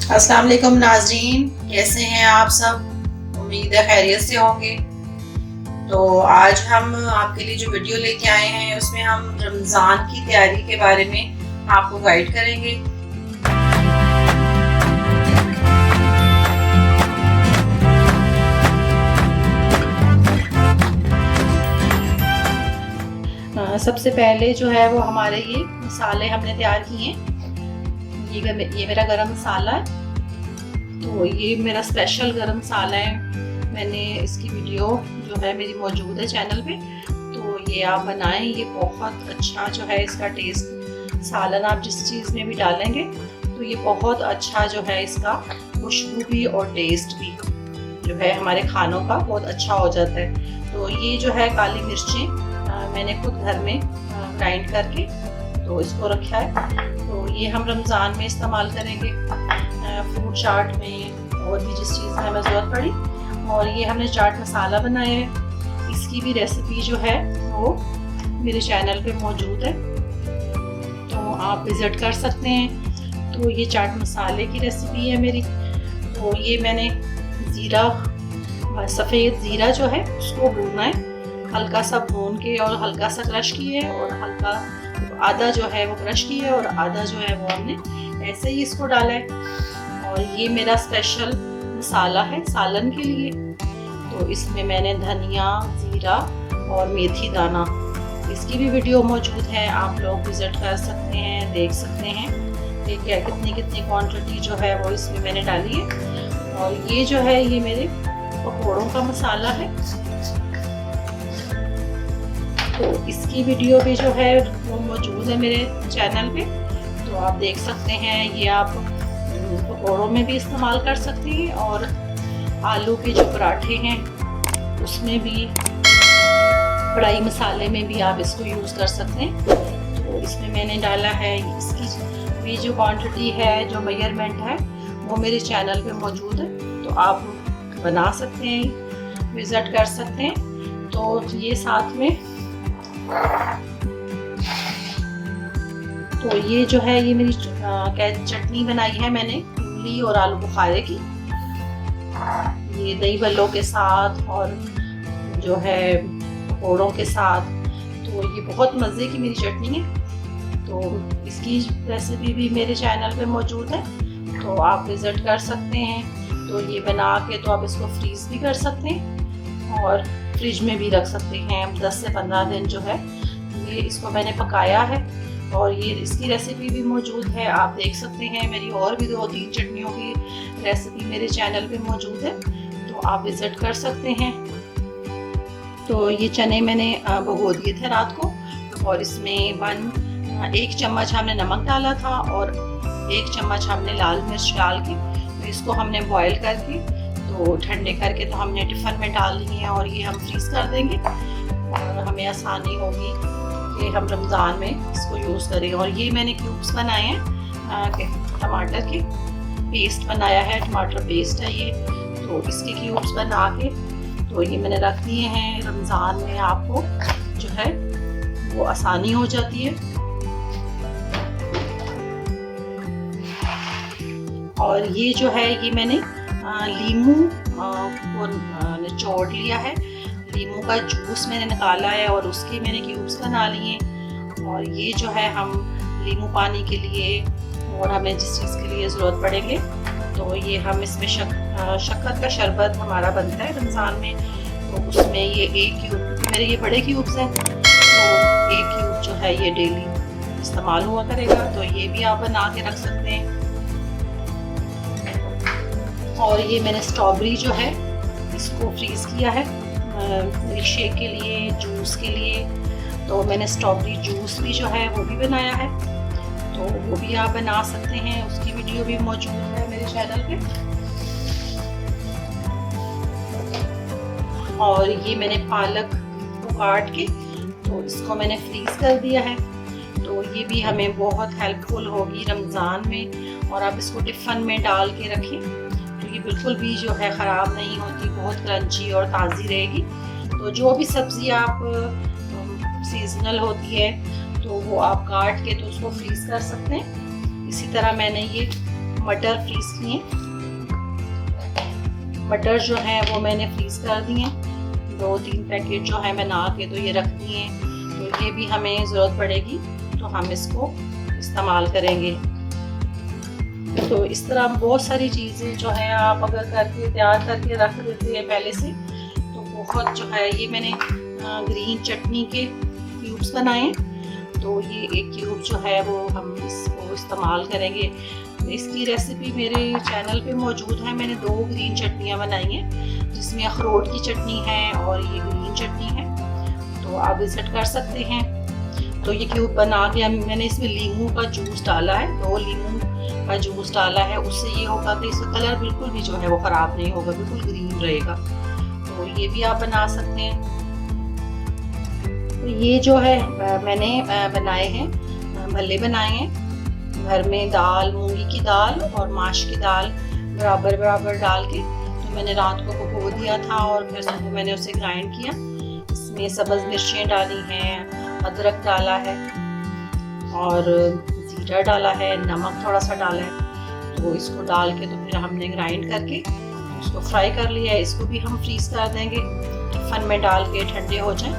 अस्सलाम वालेकुम नाजरीन, कैसे हैं आप सब? उम्मीद है खैरियत से होंगे। तो आज हम आपके लिए जो वीडियो लेके आए हैं उसमें हम रमज़ान की तैयारी के बारे में आपको गाइड करेंगे। सबसे पहले जो है वो हमारे ये मसाले हमने तैयार किए हैं। ये मेरा गरम मसाला है, तो ये मेरा स्पेशल गरम मसाला है। मैंने इसकी वीडियो जो है मेरी मौजूद है चैनल पे, तो ये आप बनाएं। ये बहुत अच्छा जो है इसका टेस्ट, सालन आप जिस चीज़ में भी डालेंगे तो ये बहुत अच्छा जो है इसका खुशबू भी और टेस्ट भी जो है हमारे खानों का बहुत अच्छा हो जाता है। तो ये जो है काली मिर्चें मैंने खुद घर में ग्राइंड करके तो इसको रखा है। तो ये हम रमज़ान में इस्तेमाल करेंगे, फ्रूट चाट में और भी जिस चीज़ में हमें ज़रूरत पड़ी। और ये हमने चाट मसाला बनाया है, इसकी भी रेसिपी जो है वो मेरे चैनल पे मौजूद है, तो आप विज़िट कर सकते हैं। तो ये चाट मसाले की रेसिपी है मेरी। तो ये मैंने ज़ीरा, सफ़ेद ज़ीरा जो है उसको भूनना है, हल्का सा भून के और हल्का सा क्रश किए और हल्का आधा जो है वो क्रश किया और आधा जो है वो हमने ऐसे ही इसको डाला है। और ये मेरा स्पेशल मसाला है सालन के लिए। तो इसमें मैंने धनिया, जीरा और मेथी दाना, इसकी भी वीडियो मौजूद है, आप लोग विजिट कर सकते हैं, देख सकते हैं कि क्या कितनी क्वांटिटी जो है वो इसमें मैंने डाली है। और ये जो है ये मेरे पकौड़ों का मसाला है, तो इसकी वीडियो भी जो है वो मौजूद है मेरे चैनल पे, तो आप देख सकते हैं। ये आप पकौड़ों में भी इस्तेमाल कर सकते हैं और आलू के जो पराठे हैं उसमें भी, कढ़ाई मसाले में भी आप इसको यूज़ कर सकते हैं। तो इसमें मैंने डाला है, इसकी भी जो क्वांटिटी है, जो मेजरमेंट है वो मेरे चैनल पे मौजूद है, तो आप बना सकते हैं, विज़िट कर सकते हैं। तो ये साथ में, तो ये जो है ये मेरी चटनी बनाई है मैंने मूली और आलू बुखारे की, ये दही भल्लों के साथ और जो है पकौड़ों के साथ। तो ये बहुत मज़े की मेरी चटनी है, तो इसकी रेसिपी भी मेरे चैनल पे मौजूद है, तो आप विज़िट कर सकते हैं। तो ये बना के तो आप इसको फ्रीज़ भी कर सकते हैं और फ्रिज में भी रख सकते हैं 10 से 15 दिन जो है। ये इसको मैंने पकाया है और ये इसकी रेसिपी भी मौजूद है, आप देख सकते हैं। मेरी और भी 2-3 चटनियों की रेसिपी मेरे चैनल पे मौजूद है, तो आप विज़िट कर सकते हैं। तो ये चने मैंने भिगो दिए थे रात को, और इसमें 1 चम्मच हमने नमक डाला था और 1 चम्मच हमने लाल मिर्च डाल के, तो इसको हमने बॉईल करके तो ठंडे करके तो हमने टिफ़िन में डाल लिए हैं और ये हम फ्रीज़ कर देंगे, और हमें आसानी होगी कि हम रमज़ान में इसको यूज़ करें। और ये मैंने क्यूब्स बनाए हैं, टमाटर के पेस्ट बनाया है, टमाटर पेस्ट है ये, तो इसके क्यूब्स बना के तो ये मैंने रख दिए हैं। रमज़ान में आपको जो है वो आसानी हो जाती है। और ये जो है ये मैंने लीमू को निचोड़ लिया है, लीमू का जूस मैंने निकाला है और उसके मैंने क्यूब्स बना लिए। और ये जो है हम लीमू पानी के लिए और हमें जिस चीज़ के लिए ज़रूरत पड़ेंगे, तो ये हम इसमें शक्कर का शरबत हमारा बनता है रमज़ान में, तो उसमें ये 1 क्यूब, मेरे ये बड़े क्यूब्स हैं, तो 1 क्यूब जो है ये डेली इस्तेमाल हुआ करेगा, तो ये भी आप बना के रख सकते हैं। और ये मैंने स्ट्रॉबेरी जो है इसको फ्रीज़ किया है मिल्क शेक के लिए, जूस के लिए, तो मैंने स्ट्रॉबेरी जूस भी जो है वो भी बनाया है, तो वो भी आप बना सकते हैं, उसकी वीडियो भी मौजूद है मेरे चैनल पे। और ये मैंने पालक को काट के तो इसको मैंने फ्रीज़ कर दिया है, तो ये भी हमें बहुत हेल्पफुल होगी रमज़ान में। और आप इसको टिफ़िन में डाल के रखें तो ये बिल्कुल भी जो है ख़राब नहीं होती, बहुत क्रंची और ताज़ी रहेगी। तो जो भी सब्ज़ी आप सीजनल होती है तो वो आप काट के तो उसको फ्रीज़ कर सकते हैं। इसी तरह मैंने ये मटर फ्रीज किए, मटर जो है वो मैंने फ्रीज कर दिए। 2-3 पैकेट जो है बना के तो ये रख दिए, तो ये भी हमें ज़रूरत पड़ेगी तो हम इसको इस्तेमाल करेंगे। तो इस तरह बहुत सारी चीज़ें जो है आप अगर करके तैयार करके रख देते हैं पहले से, तो बहुत जो है ये मैंने ग्रीन चटनी के क्यूब्स बनाए, तो ये एक क्यूब जो है वो हम इसको इस्तेमाल करेंगे। इसकी रेसिपी मेरे चैनल पे मौजूद है। मैंने 2 ग्रीन चटनियाँ बनाई हैं, जिसमें अखरोट की चटनी है और ये ग्रीन चटनी है, तो आप विजिट कर सकते हैं। तो ये क्यूब बना के मैंने इसमें लीमू का जूस डाला है, 2 लीमू का जूस डाला है। उससे ये होगा कि इसका कलर बिल्कुल भी जो है वो ख़राब नहीं होगा, बिल्कुल ग्रीन रहेगा। तो ये भी आप बना सकते हैं। तो ये जो है मैंने बनाए हैं, भल्ले बनाए हैं। घर में दाल, मूंगी की दाल और माश की दाल बराबर बराबर डाल के तो मैंने रात को भिगो दिया था और फिर सुबह मैंने उसे ग्राइंड किया। इसमें सब्ज़ मिर्चें डाली हैं, अदरक डाला है और जीरा डाला है, नमक थोड़ा सा डाला है। तो इसको डाल के तो फिर हमने ग्राइंड करके उसको फ्राई कर लिया है। इसको भी हम फ्रीज़ कर देंगे, टिफ़न में डाल के ठंडे हो जाएं।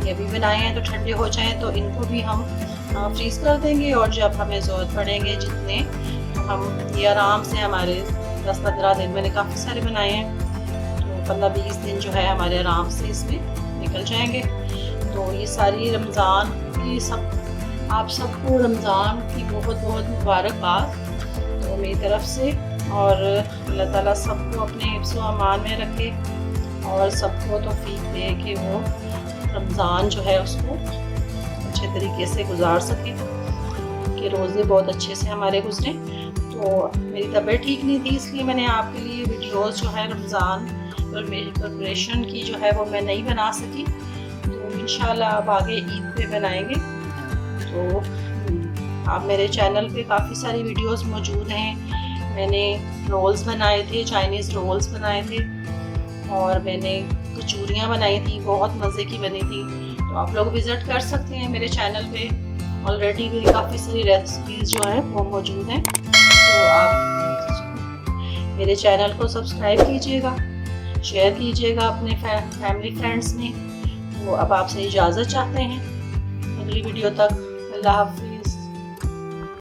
ये भी बनाए हैं तो ठंडे हो जाएं, तो इनको भी हम फ्रीज़ कर देंगे और जब हमें ज़रूरत पड़ेंगे जितने, तो हम ये आराम से हमारे 10-15 दिन, मैंने काफ़ी सारे बनाए हैं, तो 15-20 दिन जो है हमारे आराम से इसमें निकल जाएंगे। तो ये सारी रमज़ान की आप सबको रमज़ान की बहुत बहुत मुबारकबाद तो मेरी तरफ से, और अल्लाह ताला सबको अपने हिफ्ज़ व अमान में रखे और सबको तौफीक दे कि वो रमज़ान जो है उसको अच्छे तरीके से गुजार सकें, कि रोज़े बहुत अच्छे से हमारे गुजरें। तो मेरी तबीयत ठीक नहीं थी, इसलिए मैंने आपके लिए वीडियोस जो है रमज़ान और मेरी प्रिपरेशन की जो है वो मैं नहीं बना सकी। तो इंशाल्लाह अब आगे ईद पे बनाएंगे। तो आप मेरे चैनल पे काफ़ी सारी वीडियोस मौजूद हैं। मैंने रोल्स बनाए थे, चाइनीज़ रोल्स बनाए थे, और मैंने कचूरियाँ बनाई थी, बहुत मज़े की बनी थी। तो आप लोग विज़िट कर सकते हैं मेरे चैनल पे, ऑलरेडी मेरी काफ़ी सारी रेसिपीज़ जो हैं वो मौजूद हैं। तो आप मेरे चैनल को सब्सक्राइब कीजिएगा, शेयर कीजिएगा अपने फैमिली फ्रेंड्स में। तो अब आपसे इजाज़त चाहते हैं, अगली वीडियो तक। अल्लाह हाफ़िज़।